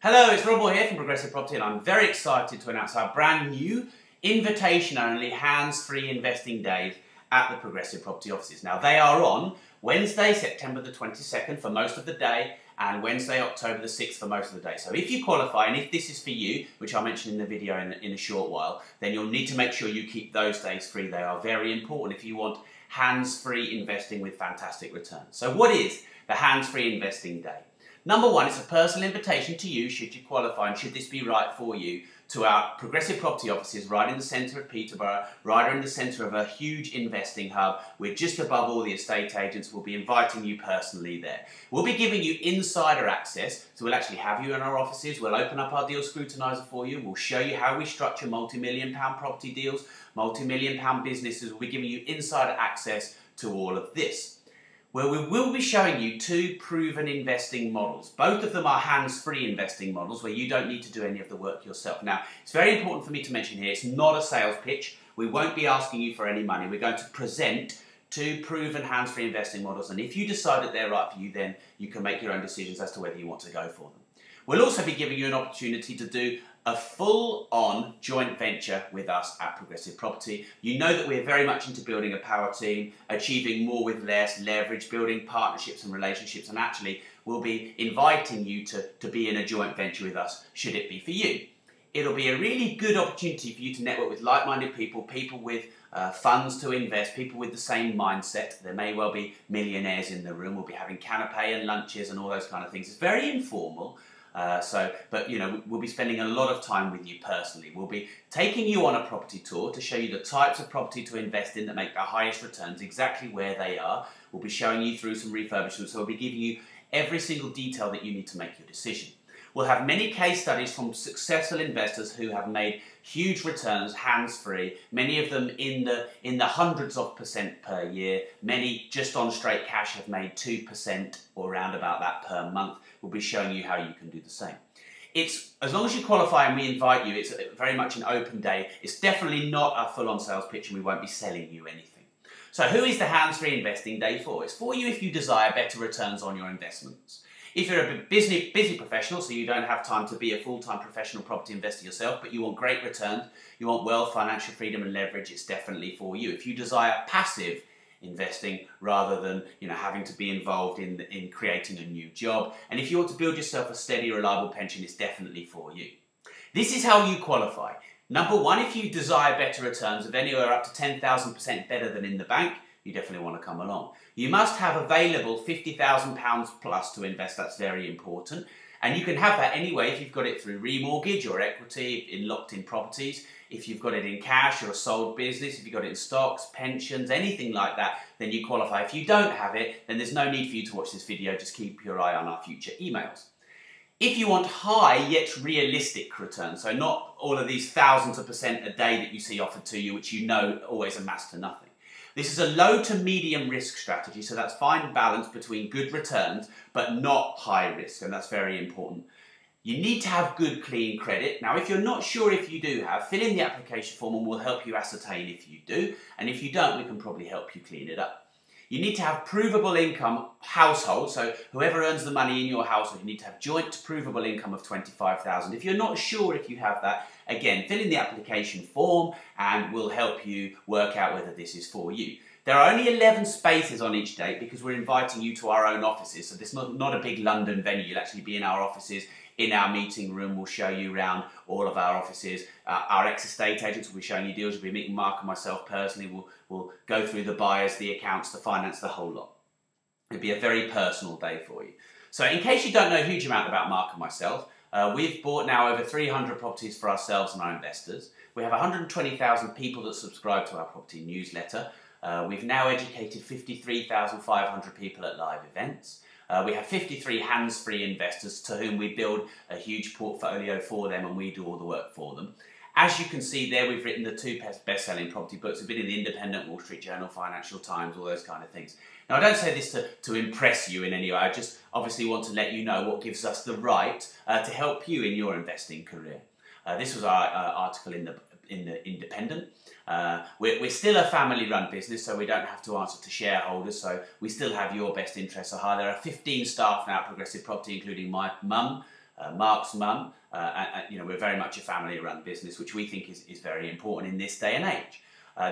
Hello, it's Rob here from Progressive Property, and I'm very excited to announce our brand new invitation-only hands-free investing days at the Progressive Property offices. Now, they are on Wednesday, September the 22nd for most of the day, and Wednesday, October the 6th for most of the day. So if you qualify, and if this is for you, which I'll mention in the video in a short while, then you'll need to make sure you keep those days free. They are very important if you want hands-free investing with fantastic returns. So what is the hands-free investing day? Number one, it's a personal invitation to you, should you qualify and should this be right for you, to our Progressive Property offices right in the centre of Peterborough, right in the centre of a huge investing hub. We're just above all the estate agents. We'll be inviting you personally there. We'll be giving you insider access, so we'll actually have you in our offices. We'll open up our deal scrutiniser for you. We'll show you how we structure multi-million-pound property deals, multi-million-pound businesses. We'll be giving you insider access to all of this, where we will be showing you two proven investing models. Both of them are hands-free investing models where you don't need to do any of the work yourself. Now, it's very important for me to mention here, it's not a sales pitch. We won't be asking you for any money. We're going to present two proven hands-free investing models, and if you decide that they're right for you, then you can make your own decisions as to whether you want to go for them. We'll also be giving you an opportunity to do a full-on joint venture with us at Progressive Property. You know that we're very much into building a power team, achieving more with less, leverage, building partnerships and relationships, and actually we'll be inviting you to be in a joint venture with us, should it be for you. It'll be a really good opportunity for you to network with like-minded people, people with funds to invest, people with the same mindset. There may well be millionaires in the room. We'll be having canapé and lunches and all those kind of things. It's very informal. But you know, we'll be spending a lot of time with you personally. We'll be taking you on a property tour to show you the types of property to invest in that make the highest returns, exactly where they are. We'll be showing you through some refurbishments, so we'll be giving you every single detail that you need to make your decision. We'll have many case studies from successful investors who have made huge returns hands-free, many of them in the hundreds of % per year. Many just on straight cash have made 2% or around about that per month. We'll be showing you how you can do the same. It's, as long as you qualify and we invite you, it's very much an open day. It's definitely not a full-on sales pitch and we won't be selling you anything. So who is the hands-free investing day for? It's for you if you desire better returns on your investments. If you're a busy professional, so you don't have time to be a full-time professional property investor yourself, but you want great returns, you want wealth, financial freedom and leverage, it's definitely for you. If you desire passive investing rather than having to be involved in creating a new job, and if you want to build yourself a steady, reliable pension, it's definitely for you. This is how you qualify. Number one, if you desire better returns of anywhere up to 10,000% better than in the bank, you definitely want to come along. You must have available £50,000 plus to invest. That's very important. And you can have that anyway if you've got it through remortgage or equity in locked-in properties. If you've got it in cash or a sold business, if you've got it in stocks, pensions, anything like that, then you qualify. If you don't have it, then there's no need for you to watch this video. Just keep your eye on our future emails. If you want high yet realistic returns, so not all of these thousands of % a day that you see offered to you, which you know always amass to nothing. This is a low to medium risk strategy, so that's fine balance between good returns but not high risk, and that's very important. You need to have good clean credit. Now, if you're not sure if you do have, fill in the application form and we'll help you ascertain if you do, and if you don't, we can probably help you clean it up. You need to have provable income household, so whoever earns the money in your household, you need to have joint provable income of 25,000. If you're not sure if you have that, again, fill in the application form and we'll help you work out whether this is for you. There are only 11 spaces on each date because we're inviting you to our own offices, so this is not a big London venue. You'll actually be in our offices, in our meeting room. We'll show you around all of our offices. Our ex-estate agents will be showing you deals. We'll be meeting Mark and myself personally. We'll go through the buyers, the accounts, the finance, the whole lot. It'll be a very personal day for you. So in case you don't know a huge amount about Mark and myself, we've bought now over 300 properties for ourselves and our investors. We have 120,000 people that subscribe to our property newsletter. We've now educated 53,500 people at live events. We have 53 hands-free investors to whom we build a huge portfolio for them and we do all the work for them. As you can see there, we've written the two best-selling property books. We've been in the Independent, Wall Street Journal, Financial Times, all those kind of things. Now, I don't say this to impress you in any way. I just obviously want to let you know what gives us the right to help you in your investing career. This was our article in the Independent. We're still a family-run business, so we don't have to answer to shareholders, so we still have your best interests at heart. There are 15 staff now at Progressive Property, including my mum, Mark's mum. You know, we're very much a family-run business, which we think is very important in this day and age.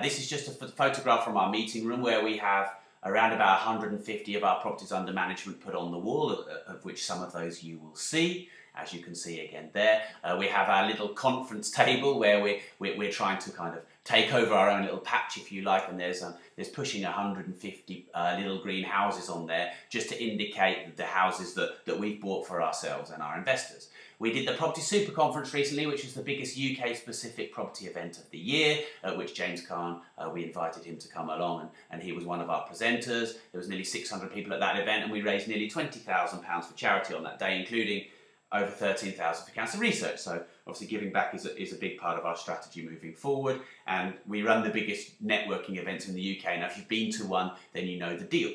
This is just a photograph from our meeting room where we have around about 150 of our properties under management put on the wall, of which some of those you will see. As you can see again there, we have our little conference table where we're trying to kind of take over our own little patch, if you like, and there's pushing 150 little green houses on there just to indicate the houses that we've bought for ourselves and our investors. We did the Property Super Conference recently, which was the biggest UK-specific property event of the year, at which James Khan, we invited him to come along, and he was one of our presenters. There was nearly 600 people at that event, and we raised nearly £20,000 for charity on that day, including over 13,000 for cancer research. So obviously giving back is a big part of our strategy moving forward, and we run the biggest networking events in the UK. Now, if you've been to one, then you know the deal.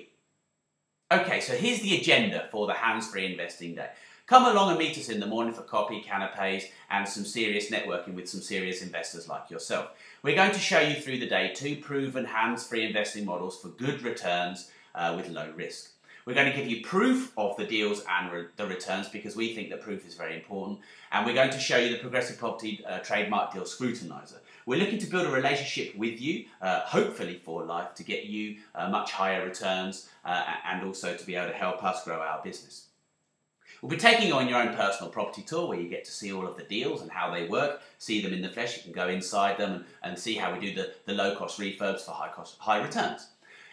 Okay, so here's the agenda for the Handsfree Investing Day. Come along and meet us in the morning for coffee, canapes, and some serious networking with some serious investors like yourself. We're going to show you through the day 2 proven hands-free investing models for good returns with low risk. We're going to give you proof of the deals and the returns, because we think that proof is very important. And we're going to show you the Progressive Property Trademark Deal Scrutinizer. We're looking to build a relationship with you, hopefully for life, to get you much higher returns and also to be able to help us grow our business. We'll be taking on your own personal property tour where you get to see all of the deals and how they work, see them in the flesh. You can go inside them and see how we do the low-cost refurbs for high returns.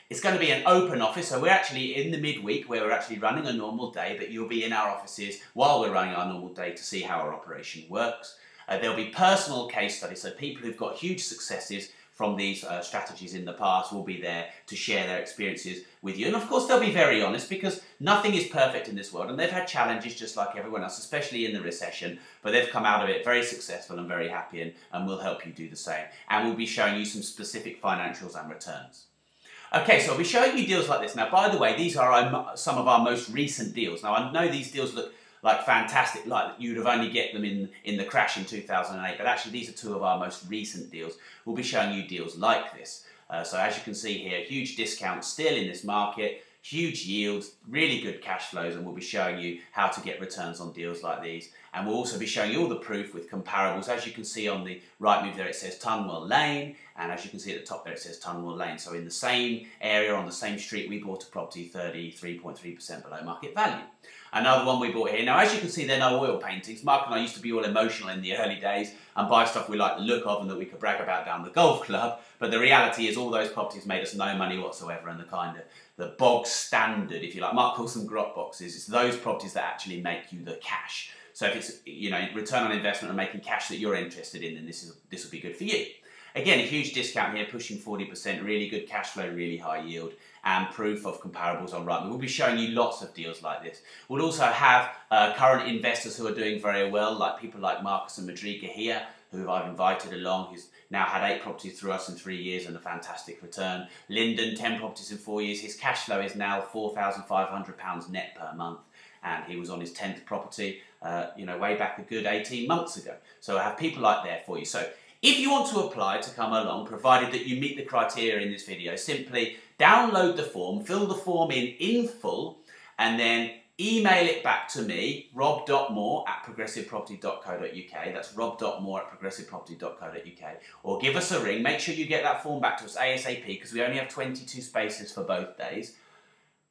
It's going to be an open office, so we're actually in the midweek where we're actually running a normal day, but you'll be in our offices while we're running our normal day to see how our operation works. There'll be personal case studies, so people who've got huge successes from these strategies in the past will be there to share their experiences with you. And of course they'll be very honest, because nothing is perfect in this world, and they've had challenges just like everyone else, especially in the recession, but they've come out of it very successful and very happy, and we'll help you do the same. And we'll be showing you some specific financials and returns. Okay, so I'll be showing you deals like this. Now, by the way, these are some of our most recent deals. Now, I know these deals look like fantastic, like you'd have only get them in the crash in 2008, but actually these are 2 of our most recent deals. We'll be showing you deals like this. So as you can see here, huge discounts still in this market, huge yields, really good cash flows, and we'll be showing you how to get returns on deals like these. And we'll also be showing you all the proof with comparables. As you can see on the right move there, it says Tunwell Lane, and as you can see at the top there, it says Tunwell Lane. So in the same area, on the same street, we bought a property 33.3% below market value. Another one we bought here. Now, as you can see, they're no oil paintings. Mark and I used to be all emotional in the early days and buy stuff we like the look of and that we could brag about down the golf club. But the reality is all those properties made us no money whatsoever, and the bog standard, if you like, Mark calls them grot boxes. It's those properties that actually make you the cash. So if it's, you know, return on investment and making cash that you're interested in, then this will be good for you. Again, a huge discount here, pushing 40%, really good cash flow, really high yield, and proof of comparables on Rightmove. We'll be showing you lots of deals like this. We'll also have current investors who are doing very well, like people like Marcus and Madriga here, who I've invited along, who's now had 8 properties through us in 3 years and a fantastic return. Lyndon, 10 properties in 4 years. His cash flow is now £4,500 net per month, and he was on his 10th property, you know, way back a good 18 months ago. So I have people like there for you. So if you want to apply to come along, provided that you meet the criteria in this video, simply download the form, fill the form in full, and then email it back to me, rob.moore@progressiveproperty.co.uk. That's rob.moore@progressiveproperty.co.uk. Or give us a ring. Make sure you get that form back to us ASAP, because we only have 22 spaces for both days.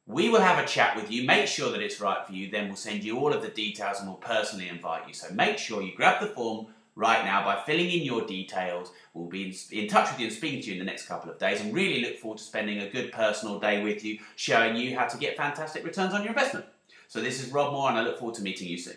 We will have a chat with you, make sure that it's right for you, then we'll send you all of the details and we'll personally invite you. So make sure you grab the form right now by filling in your details. We'll be in touch with you and speaking to you in the next couple of days, and really look forward to spending a good personal day with you, showing you how to get fantastic returns on your investment. So this is Rob Moore, and I look forward to meeting you soon.